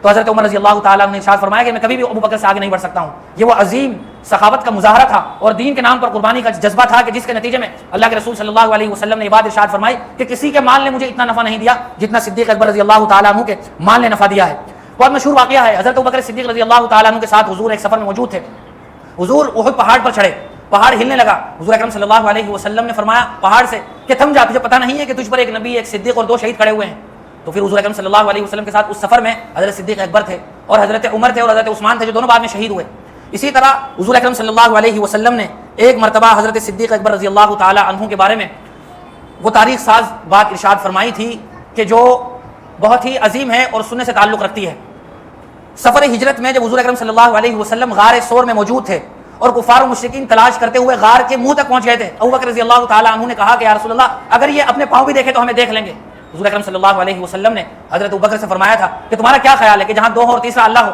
تو حضرت عمر رضی اللہ تعالیٰ عنہ نے ارشاد فرمایا کہ میں کبھی بھی ابو بکر سے آگے نہیں بڑھ سکتا ہوں. یہ وہ عظیم سخاوت کا مظاہرہ تھا اور دین کے نام پر قربانی کا جذبہ تھا کہ جس کے نتیجے میں اللہ کے رسول صلی اللہ علیہ وسلم نے یہ بات ارشاد فرمائی کہ کسی کے مال نے مجھے اتنا نفع نہیں دیا جتنا صدیق اکبر رضی اللہ تعالیٰ عنہ کے مال نے نفع دیا ہے. بہت مشہور واقعہ ہے, حضرت ابو بکر صدیق رضی اللہ تعالیٰ عنہ کے ساتھ حضور ایک سفر میں موجود تھے. حضور احد پہاڑ پر چڑھے, پہاڑ ہلنے لگا. حضور اکرم صلی اللہ علیہ وسلم نے فرمایا پہاڑ سے کہ تھم جا, تجھے پتہ نہیں ہے کہ تجھ پر ایک نبی, ایک صدیق اور 2 شہید کھڑے ہوئے ہیں. تو پھر حضور اکرم صلی اللہ علیہ وسلم کے ساتھ اس سفر میں حضرت صدیق اکبر تھے اور حضرت عمر تھے اور حضرت عثمان تھے، جو دونوں بعد میں شہید ہوئے۔ اسی طرح حضور اکرم صلی اللہ علیہ وسلم نے ایک مرتبہ حضرت صدیق اکبر رضی اللہ تعالی عنہ کے بارے میں وہ تاریخ ساز بات ارشاد فرمائی تھی کہ جو بہت ہی عظیم ہے اور سننے سے تعلق رکھتی ہے۔ سفر ہجرت میں جب حضور اکرم صلی اللہ علیہ وسلم غار ثور میں موجود تھے اور کفار و مشرکین تلاش کرتے ہوئے غار کے منہ تک پہنچ گئے تھے، ابو بکر رضی اللہ تعالی عنہ نے کہا کہ یا رسول اللہ اگر یہ اپنے پاؤں بھی دیکھے تو ہمیں دیکھ لیں گے۔ حضور اکرم صلی اللہ علیہ وسلم نے حضرت ابو بکر سے فرمایا تھا کہ تمہارا کیا خیال ہے کہ جہاں دو ہو اور تیسرا اللہ ہو،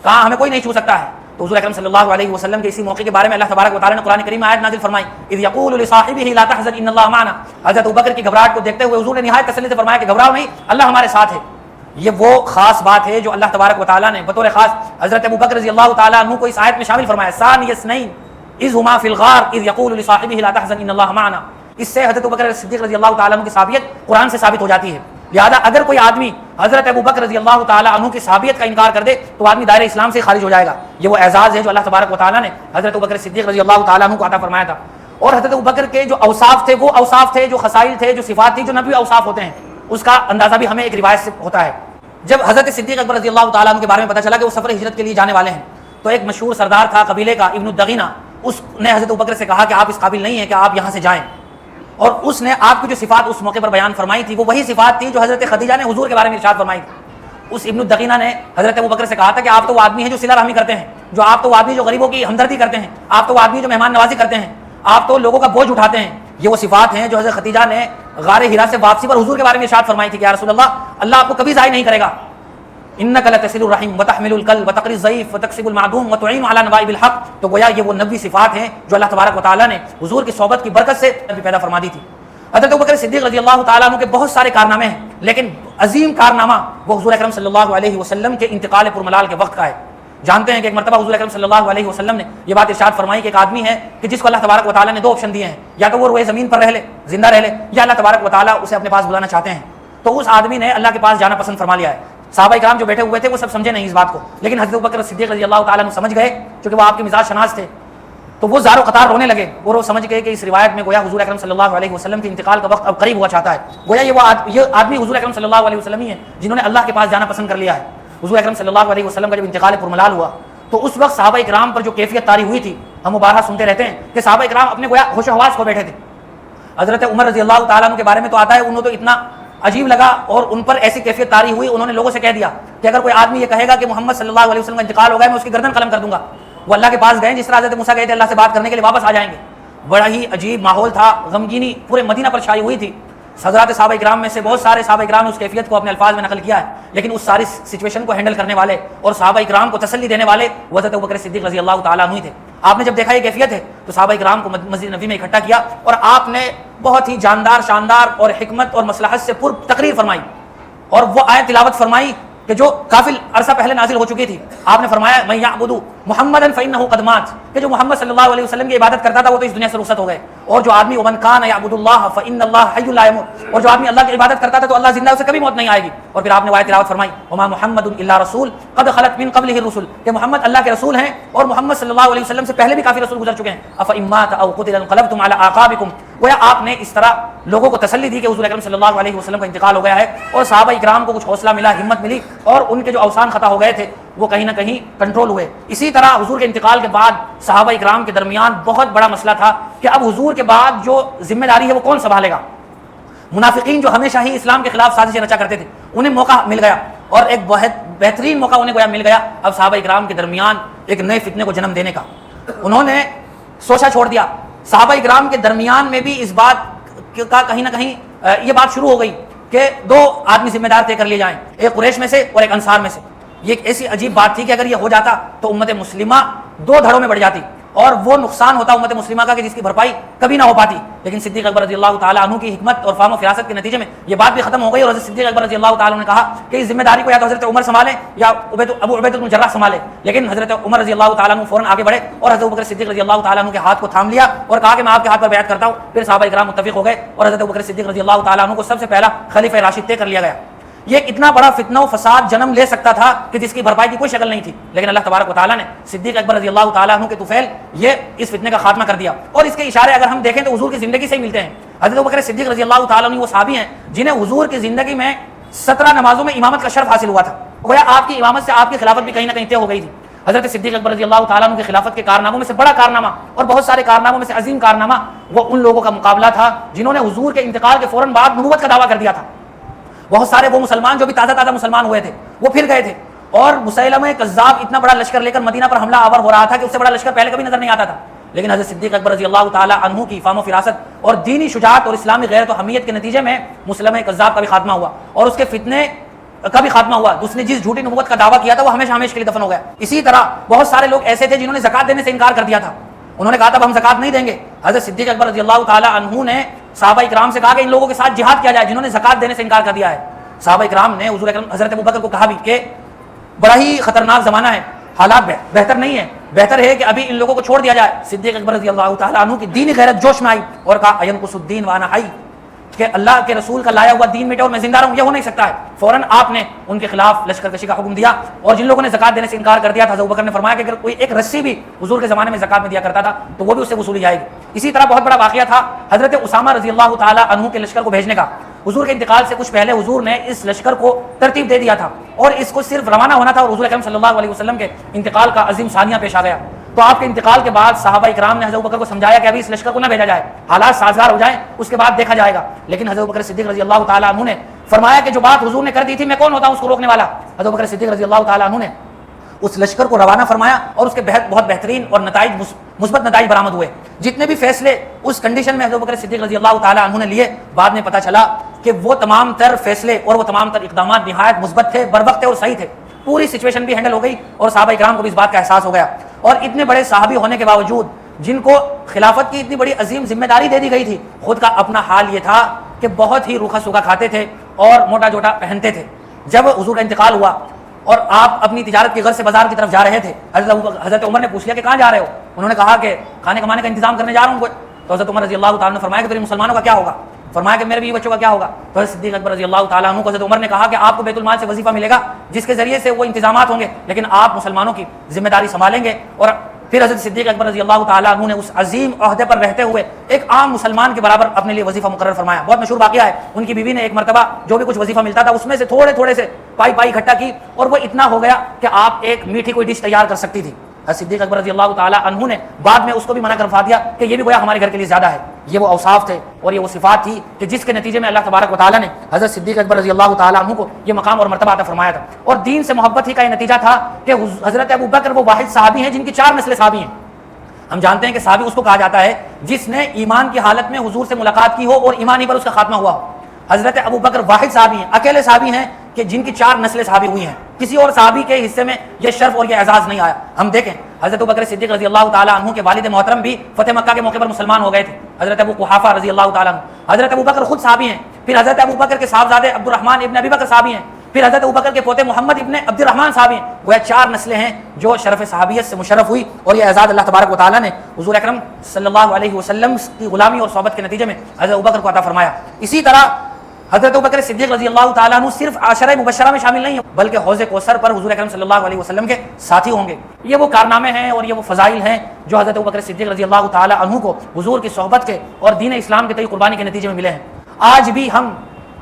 کہاں ہمیں کوئی نہیں چھو سکتا ہے؟ تو حضور اکرم صلی اللہ علیہ وسلم کے اسی موقع کے بارے میں اللہ تبارک و تعالی نے قرآن کریم میں آیت نازل فرمائی، اذ یقول لصاحبہ لا تحزن ان اللہ معنا۔ حضرت ابو بکر کی گھبراہٹ کو دیکھتے ہوئے حضور نے نہایت تسلی سے فرمایا کہ گھبراؤ نہیں، اللہ ہمارے ساتھ ہے۔ یہ وہ خاص بات ہے جو اللہ تبارک و تعالی نے بطور خاص حضرت ابو بکر رضی اللہ تعالی عنہ کو اس آیت میں شامل فرمایا، ثانی اثنین اذ ہما فی الغار اذ یقول لصاحبہ لا تحزن ان اللہ معنا۔ اس سے حضرت ابو بکر صدیق رضی اللہ تعالی عنہ کی صحابیت قرآن سے ثابت ہو جاتی ہے۔ لہذا اگر کوئی آدمی حضرت ابو بکر رضی اللہ تعالی عنہ کی صحابیت کا انکار کر دے تو آدمی دائرہ اسلام سے خارج ہو جائے گا۔ یہ وہ اعزاز ہے جو اللہ تبارک و تعالی نے حضرت ابو بکر صدیق رضی اللہ تعالی عنہ کو عطا فرمایا تھا۔ اور حضرت ابو بکر کے جو اوصاف تھے وہ اوصاف تھے، جو خصائل تھے، جو صفات تھی، جو نبی اوصاف ہوتے ہیں، اس کا اندازہ بھی ہمیں ایک روایت سے ہوتا ہے۔ جب حضرت صدیق اکبر رضی اللہ تعالی عنہ کے بارے میں پتہ چلا کہ وہ سفر ہجرت کے لیے جانے والے ہیں تو ایک مشہور سردار تھا قبیلے کا ابن الدغینہ، اس نے حضرت ابو بکر سے کہا کہ آپ اس قابل نہیں ہیں کہ آپ یہاں سے جائیں، اور اس نے آپ کی جو صفات اس موقع پر بیان فرمائی تھی وہ وہی صفات تھی جو حضرت خدیجہ نے حضور کے بارے میں ارشاد فرمائی تھی۔ اس ابن الدغینہ نے حضرت ابو بکر سے کہا تھا کہ آپ تو وہ آدمی ہیں جو صلہ رحمی کرتے ہیں، جو آپ تو وہ آدمی جو غریبوں کی ہمدردی کرتے ہیں، آپ تو وہ آدمی جو مہمان نوازی کرتے ہیں، آپ تو لوگوں کا بوجھ اٹھاتے ہیں۔ یہ وہ صفات ہیں جو حضرت خدیجہ نے غار حرا سے واپسی پر حضور کے بارے میں ارشاد فرمائی تھی کہ یا رسول اللہ آپ کو کبھی ضائع نہیں کرے گا، انک لتصل الرحم وتحمل الکلب وتقری الضیف وتکسب المعدوم وتعین علی نوائب الحق۔ تو گویا یہ وہ نبوی صفات ہیں جو اللہ تبارک و تعالی نے حضور کی صحبت کی برکت سے پیدا فرما دی تھی۔ حضرت ابو بکر صدیق رضی اللہ تعالیٰ عنہ کے بہت سارے کارنامے ہیں، لیکن عظیم کارنامہ وہ حضور اکرم صلی اللہ علیہ وسلم کے انتقال پرملال کے وقت کا ہے۔ جانتے ہیں کہ ایک مرتبہ حضور اکرم صلی اللہ علیہ وسلم نے یہ بات ارشاد فرمائی کہ ایک آدمی ہے کہ جس کو اللہ تبارک و تعالیٰ نے دو آپشن دیے ہیں، یا تو وہ روئے زمین پر رہ لے، زندہ رہ لے، یا اللہ تبارک و تعالیٰ اسے اپنے پاس بلانا چاہتے ہیں۔ تو اس آدمی نے اللہ کے پاس جانا پسند فرما لیا ہے۔ صحابہ کرام جو بیٹھے ہوئے تھے وہ سب سمجھے نہیں اس بات کو، لیکن حضرت ابو بکر صدیق رضی اللہ تعالیٰ عنہ سمجھ گئے، چونکہ وہ آپ کے مزاج شناس تھے، تو وہ زار و قطار رونے لگے اور وہ سمجھ گئے کہ اس روایت میں گویا حضور اکرم صلی اللہ علیہ وسلم کے انتقال کا وقت اب قریب ہوا چاہتا ہے۔ گویا یہ آدمی حضور اکرم صلی اللہ علیہ وسلم ہی ہیں جنہوں نے اللہ کے پاس جانا پسند کر لیا ہے۔ حضور اکرم صلی اللہ علیہ وسلم کا جب انتقال پرملال ہوا تو اس وقت صحابہ کرام پر جو کیفیت طاری ہوئی تھی ہم بارہا سنتے رہتے ہیں کہ صحابہ کرام اپنے گویا ہوش و حواس کھو بیٹھے تھے۔ حضرت عمر رضی اللہ تعالیٰ عنہ کے بارے میں تو آتا ہے انہوں تو اتنا عجیب لگا اور ان پر ایسی کیفیت طاری ہوئی، انہوں نے لوگوں سے کہہ دیا کہ اگر کوئی آدمی یہ کہے گا کہ محمد صلی اللہ علیہ وسلم کا انتقال ہو گیا میں اس کی گردن قلم کر دوں گا۔ وہ اللہ کے پاس گئے جس طرح حضرت موسیٰ گئے تھے اللہ سے بات کرنے کے لیے، واپس آ جائیں گے۔ بڑا ہی عجیب ماحول تھا، غمگینی پورے مدینہ پر چھائی ہوئی تھی۔ حضرات صحابہ کرام میں سے بہت سارے صحابہ کرام نے اس کیفیت کو اپنے الفاظ میں نقل کیا ہے، لیکن اس ساری سچویشن کو ہینڈل کرنے والے اور صحابہ کرام کو تسلی دینے والے وہ حضرت ابو بکر صدیق رضی اللہ تعالیٰ عنہ تھے۔ آپ نے جب دیکھا یہ کیفیت ہے تو صحابہ کرام کو مسجد نبوی میں اکٹھا کیا اور آپ نے بہت ہی جاندار، شاندار اور حکمت اور مصلحت سے پر تقریر فرمائی اور وہ آیت تلاوت فرمائی کہ جو کافی عرصہ پہلے نازل ہو چکی تھی۔ آپ نے فرمایا من یعبد محمدا فانہ قد مات، کہ جو محمد صلی اللہ علیہ وسلم کی عبادت کرتا تھا وہ تو اس دنیا سے رخصت ہو گئے، اور جو آدمی ومن کان یعبد اللہ فان اللہ حی لا یموت، اور جو آدمی اللہ کی عبادت کرتا تھا تو اللہ زندہ، اسے کبھی موت نہیں آئے گی۔ اور پھر آپ نے آیت تلاوت فرمائی وما محمد الا رسول قد خلت من قبلہ الرسل، کہ محمد اللہ کے رسول ہیں اور محمد صلی اللہ علیہ وسلم سے پہلے بھی کافی رسول گزر چکے ہیں۔ افان مات او قتل انقلبتم علی اعقابکم، گویا آپ نے اس طرح لوگوں کو تسلی دی کہ حضور اکرم صلی اللہ علیہ وسلم کا انتقال ہو گیا ہے، اور صحابہ کرام کو کچھ حوصلہ ملا، ہمت ملی، اور ان کے جو اوسان خطا ہو گئے تھے وہ کہیں نہ کہیں کنٹرول ہوئے۔ اسی طرح حضور کے انتقال کے بعد صحابہ کرام کے درمیان بہت بڑا مسئلہ تھا کہ اب حضور کے بعد جو ذمہ داری ہے وہ کون سنبھالے گا۔ منافقین جو ہمیشہ ہی اسلام کے خلاف سازشیں رچا کرتے تھے انہیں موقع مل گیا، اور ایک بہت بہترین موقع انہیں گویا مل گیا اب صحابہ کرام کے درمیان ایک نئے فتنے کو جنم دینے کا۔ انہوں نے سوچا چھوڑ دیا، صحابہ کرام کے درمیان میں بھی اس بات کا کہیں نہ کہیں یہ بات شروع ہو گئی کہ دو آدمی ذمہ دار طے کر لیے جائیں، ایک قریش میں سے اور ایک انصار میں سے۔ یہ ایک ایسی عجیب بات تھی کہ اگر یہ ہو جاتا تو امت مسلمہ دو دھڑوں میں بڑھ جاتی اور وہ نقصان ہوتا امت مسلمہ کا کہ جس کی بھرپائی کبھی نہ ہو پاتی۔ لیکن صدیق اکبر رضی اللہ تعالیٰ عنہ کی حکمت اور فہم و فراست کے نتیجے میں یہ بات بھی ختم ہو گئی، اور حضرت صدیق اکبر رضی اللہ تعالیٰ عنہ نے کہا کہ اس ذمہ داری کو یا تو حضرت عمر سنبھالے یا ابو عبیدہ بن جراح سنبھالے۔ لیکن حضرت عمر رضی اللہ تعالیٰ عنہ فوراً آگے بڑھے اور حضرت ابوبکر صدیق رضی اللہ تعالیٰ عنہ کے ہاتھ کو تھام لیا اور کہا کہ میں آپ کے ہاتھ پر بیعت کرتا ہوں۔ پھر صحابہ کرام متفق ہو گئے اور حضرت ابوبکر صدیق رضی اللہ تعالیٰ عنہ کو سب سے پہلا خلیفہ راشد طے کر لیا گیا۔ یہ اتنا بڑا فتنہ و فساد جنم لے سکتا تھا کہ جس کی بھرپائی کی کوئی شکل نہیں تھی، لیکن اللہ تبارک و تعالیٰ نے صدیق اکبر رضی اللہ تعالیٰ عنہ کے طفیل یہ اس فتنے کا خاتمہ کر دیا۔ اور اس کے اشارے اگر ہم دیکھیں تو حضور کی زندگی سے ہی ملتے ہیں۔ حضرت ابوبکر صدیق رضی اللہ تعالیٰ عنہ وہ صحابی ہیں جنہیں حضور کی زندگی میں 17 نمازوں میں امامت کا شرف حاصل ہوا تھا. گویا آپ کی امامت سے آپ کی خلافت بھی کہیں نہ کہیں طے ہو گئی تھی. حضرت صدیق اکبر رضی اللہ تعالیٰ عنہ کی خلافت کے کارناموں میں سے بڑا کارنامہ اور بہت سارے کارناموں میں سے عظیم کارنامہ وہ ان لوگوں کا مقابلہ تھا جنہوں نے حضور کے انتقال کے فوراً بعد نبوت کا دعویٰ کر دیا تھا. بہت سارے وہ مسلمان جو بھی تازہ مسلمان ہوئے تھے وہ پھر گئے تھے, اور مسیلمہ کذاب اتنا بڑا لشکر لے کر مدینہ پر حملہ آور ہو رہا تھا کہ اس سے بڑا لشکر پہلے کبھی نظر نہیں آتا تھا. لیکن حضرت صدیق اکبر رضی اللہ تعالیٰ عنہ کی فہم و فراست اور دینی شجاعت اور اسلامی غیرت و حمیت کے نتیجے میں مسلمہ کذاب کا بھی خاتمہ ہوا اور اس کے فتنے کا بھی خاتمہ ہوا. اس نے جس جھوٹی نبوت کا دعویٰ کیا تھا وہ ہمیشہ کے لیے دفن ہو گیا. اسی طرح بہت سارے لوگ ایسے تھے جنہوں نے زکات دینے سے انکار کر دیا تھا. انہوں نے کہا تھا ہم زکات نہیں دیں گے. حضرت صدیق اکبر رضی اللہ تعالیٰ عنہ نے صحابہ کرام سے کہا کہ ان لوگوں کے ساتھ جہاد کیا جائے جنہوں نے زکات دینے سے انکار کر دیا ہے. صحابہ کرام نے حضور اکرم حضرت ابوبکر کو کہا بھی کہ بڑا ہی خطرناک زمانہ ہے, حالات بہتر نہیں ہے, بہتر ہے کہ ابھی ان لوگوں کو چھوڑ دیا جائے. صدیق اکبر رضی اللہ تعالیٰ عنہ کی دینی غیرت جوش میں آئی اور کہا اینقص الدین وانا حی, کہ اللہ کے رسول کا لایا ہوا دین مٹے اور میں زندہ رہوں, یہ ہو نہیں سکتا ہے. فوراً آپ نے ان کے خلاف لشکر کشی کا حکم دیا, اور جن لوگوں نے زکات دینے سے انکار کر دیا تھا حضرت ابوبکر نے فرمایا کہ اگر کوئی ایک رسی بھی حضور کے زمانے میں زکات میں دیا کرتا تھا تو وہ بھی اس سے وصولی جائے گی. اسی طرح بہت بڑا واقعہ تھا حضرت اسامہ رضی اللہ تعالیٰ عنہ کے لشکر کو بھیجنے کا. حضور کے انتقال سے کچھ پہلے حضور نے اس لشکر کو ترتیب دے دیا تھا اور اس کو صرف روانہ ہونا تھا, اور حضور اکرم صلی اللہ علیہ وسلم کے انتقال کا عظیم ثانیہ پیش آ گیا. تو آپ کے انتقال کے بعد صحابہ اکرام نے حضرت ابوبکر کو سمجھایا کہ ابھی اس لشکر کو نہ بھیجا جائے, حالات سازگار ہو جائیں اس کے بعد دیکھا جائے گا. لیکن حضرت ابوبکر صدیق رضی اللہ تعالیٰ عنہ نے فرمایا کہ جو بات حضور نے کر دی تھی میں کون ہوتا ہوں اس کو روکنے والا. حضرت ابوبکر صدیق رضی اللہ تعالیٰ عنہ نے اس لشکر کو روانہ فرمایا اور اس کے بہت بہترین اور مثبت نتائج برآمد ہوئے. جتنے بھی فیصلے اس کنڈیشن میں حضرت ابوبکر صدیق رضی اللہ تعالیٰ عنہ نے لیے, بعد میں پتہ چلا کہ وہ تمام تر فیصلے اور وہ تمام تر اقدامات نہایت مثبت تھے, بروقت تھے اور صحیح تھے. پوری سچویشن بھی ہینڈل ہو گئی اور صحابہ اکرام کو بھی اس بات کا احساس ہو گیا. اور اتنے بڑے صحابی ہونے کے باوجود جن کو خلافت کی اتنی بڑی عظیم ذمہ داری دے دی گئی تھی, خود کا اپنا حال یہ تھا کہ بہت ہی روکھا سوکھا کھاتے تھے اور موٹا جوٹا پہنتے تھے. جب حضور کا انتقال ہوا اور آپ اپنی تجارت کی غرض سے بازار کی طرف جا رہے تھے, حضرت عمر نے پوچھ لیا کہ کہاں جا رہے ہو؟ انہوں نے کہا کہ کھانے کمانے کا انتظام کرنے جا رہا ہوں. تو حضرت عمر رضی اللہ تعالیٰ نے فرمایا کہ تیرے مسلمانوں کا کیا ہوگا؟ فرمایا کہ میرے بھی بچوں کا کیا ہوگا؟ تو حضرت صدیق اکبر رضی اللہ تعالیٰ عنہ کو حضرت عمر نے کہا کہ آپ کو بیت المال سے وظیفہ ملے گا جس کے ذریعے سے وہ انتظامات ہوں گے, لیکن آپ مسلمانوں کی ذمہ داری سنبھالیں گے. اور پھر حضرت صدیق اکبر رضی اللہ تعالیٰ عنہ نے اس عظیم عہدے پر رہتے ہوئے ایک عام مسلمان کے برابر اپنے لیے وظیفہ مقرر فرمایا. بہت مشہور واقعہ ہے, ان کی بیوی نے ایک مرتبہ جو بھی کچھ وظیفہ ملتا تھا اس میں سے تھوڑے سے پائی اکٹھا کی, اور وہ اتنا ہو گیا کہ آپ ایک میٹھی کوئی ڈش تیار کر سکتی تھی. صدیق اکبر رضی اللہ تعالیٰ عنہ نے بعد میں اس کو بھی منع کروا دیا کہ یہ بھی گویا ہمارے گھر کے لیے زیادہ ہے. یہ وہ اوصاف تھے اور یہ وہ صفات تھی کہ جس کے نتیجے میں اللہ تبارک و تعالیٰ نے حضرت صدیق اکبر رضی اللہ تعالیٰ عنہ کو یہ مقام اور مرتبہ عطا فرمایا تھا. اور دین سے محبت ہی کا یہ نتیجہ تھا کہ حضرت ابوبکر وہ واحد صحابی ہیں جن کی 4 نسلیں صحابی ہیں. ہم جانتے ہیں کہ صحابی اس کو کہا جاتا ہے جس نے ایمان کی حالت میں حضور سے ملاقات کی ہو اور ایمان ہی پر اس کا خاتمہ ہوا ہو. حضرت ابوبکر واحد صحابی ہیں, اکیلے صحابی ہیں کہ جن کی 4 نسلیں صحابی ہوئی ہیں. کسی اور صحابی کے حصے میں یہ شرف اور یہ اعزاز نہیں آیا. ہم دیکھیں حضرت ابوبکر صدیق رضی اللہ تعالیٰ عنہ کے والد محترم بھی فتح مکہ کے موقع پر مسلمان ہو گئے تھے, حضرت ابو قحافہ رضی اللہ تعالیٰ عنہ. حضرت ابوبکر خود صحابی ہیں. پھر حضرت ابوبکر کے صاحبزادے عبد الرحمن ابن ابی بکر صحابی ہیں. پھر حضرت ابوبکر کے پوتے محمد ابن عبد الرحمن صحابی ہیں. وہ 4 نسلیں ہیں جو شرف صحابیت سے مشرف ہوئی, اور یہ اعزاز اللہ تبارک و تعالیٰ نے حضور اکرم صلی اللہ علیہ وسلم کی غلامی اور صحبت کے نتیجے میں حضرت ابوبکر کو عطا فرمایا. اسی طرح حضرت ابوبکر صدیق رضی اللہ تعالیٰ عنہ صرف عشرہ مبشرہ میں شامل نہیں ہیں بلکہ حوض کوثر پر حضور اکرم صلی اللہ علیہ وسلم کے ساتھی ہوں گے. یہ وہ کارنامے ہیں اور یہ وہ فضائل ہیں جو حضرت ابوبکر صدیق رضی اللہ تعالیٰ عنہ کو حضور کی صحبت کے اور دین اسلام کے تئیں قربانی کے نتیجے میں ملے ہیں. آج بھی ہم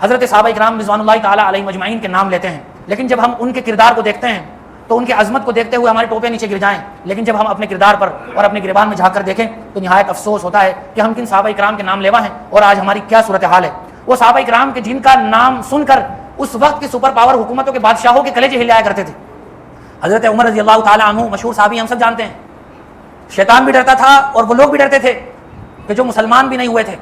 حضرت صحابہ کرام رضوان اللہ تعالیٰ علیہم اجمعین کے نام لیتے ہیں, لیکن جب ہم ان کے کردار کو دیکھتے ہیں تو ان کی عظمت کو دیکھتے ہوئے ہمارے ٹوپے نیچے گر جائیں. لیکن جب ہم اپنے کردار پر اور اپنے گریبان میں جھانک کر دیکھیں تو نہایت افسوس ہوتا ہے کہ ہم کن صحابہ کرام کے نام لیوا ہیں اور آج ہماری کیا صورتحال ہے. وہ صحابہ کرام کے جن کا نام سن کر اس وقت کی سپر پاور حکومتوں کے بادشاہوں کے کلیجے ہلایا کرتے تھے. حضرت عمر رضی اللہ تعالیٰ عنہ مشہور صحابی ہم سب جانتے ہیں. شیطان بھی ڈرتا تھا اور وہ لوگ بھی ڈرتے تھے کہ جو مسلمان بھی نہیں ہوئے تھے.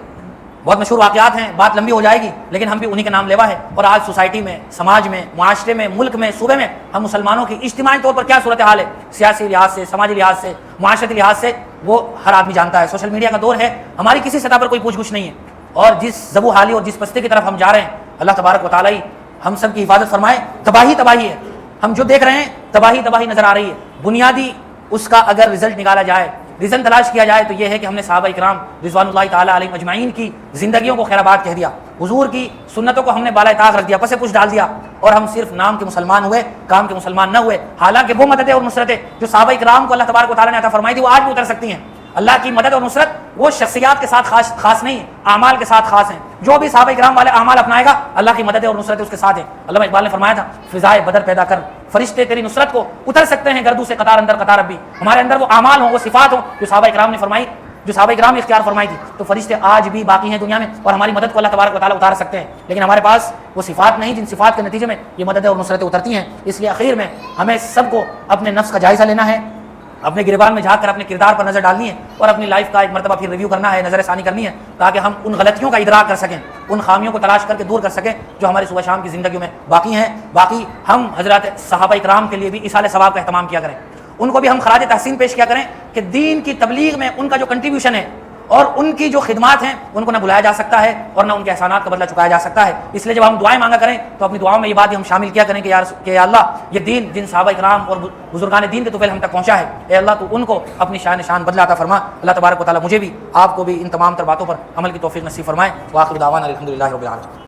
بہت مشہور واقعات ہیں, بات لمبی ہو جائے گی, لیکن ہم بھی انہی کے نام لیوا ہے. اور آج سوسائٹی میں, سماج میں, معاشرے میں, ملک میں, صوبے میں ہم مسلمانوں کی اجتماعی طور پر کیا صورتحال ہے, سیاسی لحاظ سے, سماجی لحاظ سے, معاشرتی لحاظ سے, وہ ہر آدمی جانتا ہے. سوشل میڈیا کا دور ہے, ہماری کسی سطح پر کوئی پوچھ گچھ نہیں ہے, اور جس ذبو حالی اور جس پستے کی طرف ہم جا رہے ہیں اللہ تبارک و تعالیٰ ہم سب کی حفاظت فرمائے. تباہی ہے. ہم جو دیکھ رہے ہیں تباہی نظر آ رہی ہے. بنیادی اس کا اگر رزلٹ نکالا جائے, ریزن تلاش کیا جائے تو یہ ہے کہ ہم نے صحابہ کرام رضوان اللہ تعالیٰ علیہم اجمعین کی زندگیوں کو خیر آباد کہہ دیا, حضور کی سنتوں کو ہم نے بالائے طاق رکھ دیا, پس پوچھ ڈال دیا, اور ہم صرف نام کے مسلمان ہوئے, کام کے مسلمان نہ ہوئے. حالانکہ وہ مددیں اور نصرتیں جو صحابہ کرام کو اللہ تبارک و تعالیٰ نے عطا فرمائی تھی وہ آج بھی اتر سکتی ہیں. اللہ کی مدد اور نصرت وہ شخصیات کے ساتھ خاص نہیں ہے، اعمال کے ساتھ خاص ہیں. جو بھی صحابہ کرام والے اعمال اپنائے گا اللہ کی مدد اور نصرت اس کے ساتھ ہے. علامہ اقبال نے فرمایا تھا فضائے بدر پیدا کر، فرشتے تیری نصرت کو اتر سکتے ہیں گردوں سے قطار اندر قطار اب بھی. ہمارے اندر وہ اعمال ہوں، وہ صفات ہوں جو صحابہ کرام نے فرمائی، جو صحابہ کرام نے اختیار فرمائی تھی، تو فرشتے آج بھی باقی ہیں دنیا میں اور ہماری مدد کو اللہ تبارک و تعالیٰ اتار سکتے ہیں. لیکن ہمارے پاس وہ صفات نہیں جن صفات کے نتیجے میں یہ مدد اور نصرتیں اترتی ہیں. اس لیے اخیر میں ہمیں سب کو اپنے نفس کا جائزہ لینا ہے، اپنے گریبان میں جھانک کر اپنے کردار پر نظر ڈالنی ہے اور اپنی لائف کا ایک مرتبہ پھر ریویو کرنا ہے، نظر ثانی کرنی ہے، تاکہ ہم ان غلطیوں کا ادراک کر سکیں، ان خامیوں کو تلاش کر کے دور کر سکیں جو ہماری صبح شام کی زندگیوں میں باقی ہیں. باقی ہم حضرات صحابہ کرام کے لیے بھی ایصال ثواب کا اہتمام کیا کریں، ان کو بھی ہم خراج تحسین پیش کیا کریں کہ دین کی تبلیغ میں ان کا جو کنٹریبیوشن ہے اور ان کی جو خدمات ہیں ان کو نہ بلایا جا سکتا ہے اور نہ ان کے احسانات کا بدلہ چکایا جا سکتا ہے. اس لیے جب ہم دعائیں مانگا کریں تو اپنی دعاؤں میں یہ بات بھی ہم شامل کیا کریں کہ یا اللہ یہ دین جن صحابہ کرام اور بزرگان دین کے طفیل ہم تک پہنچا ہے، اے اللہ تو ان کو اپنی شان بدلہ عطا فرما. اللہ تبارک و تعالیٰ مجھے بھی آپ کو بھی ان تمام تر باتوں پر عمل کی توفیق نصیب فرمائے. وآخر دعوانا الحمدللہ رب العالمین.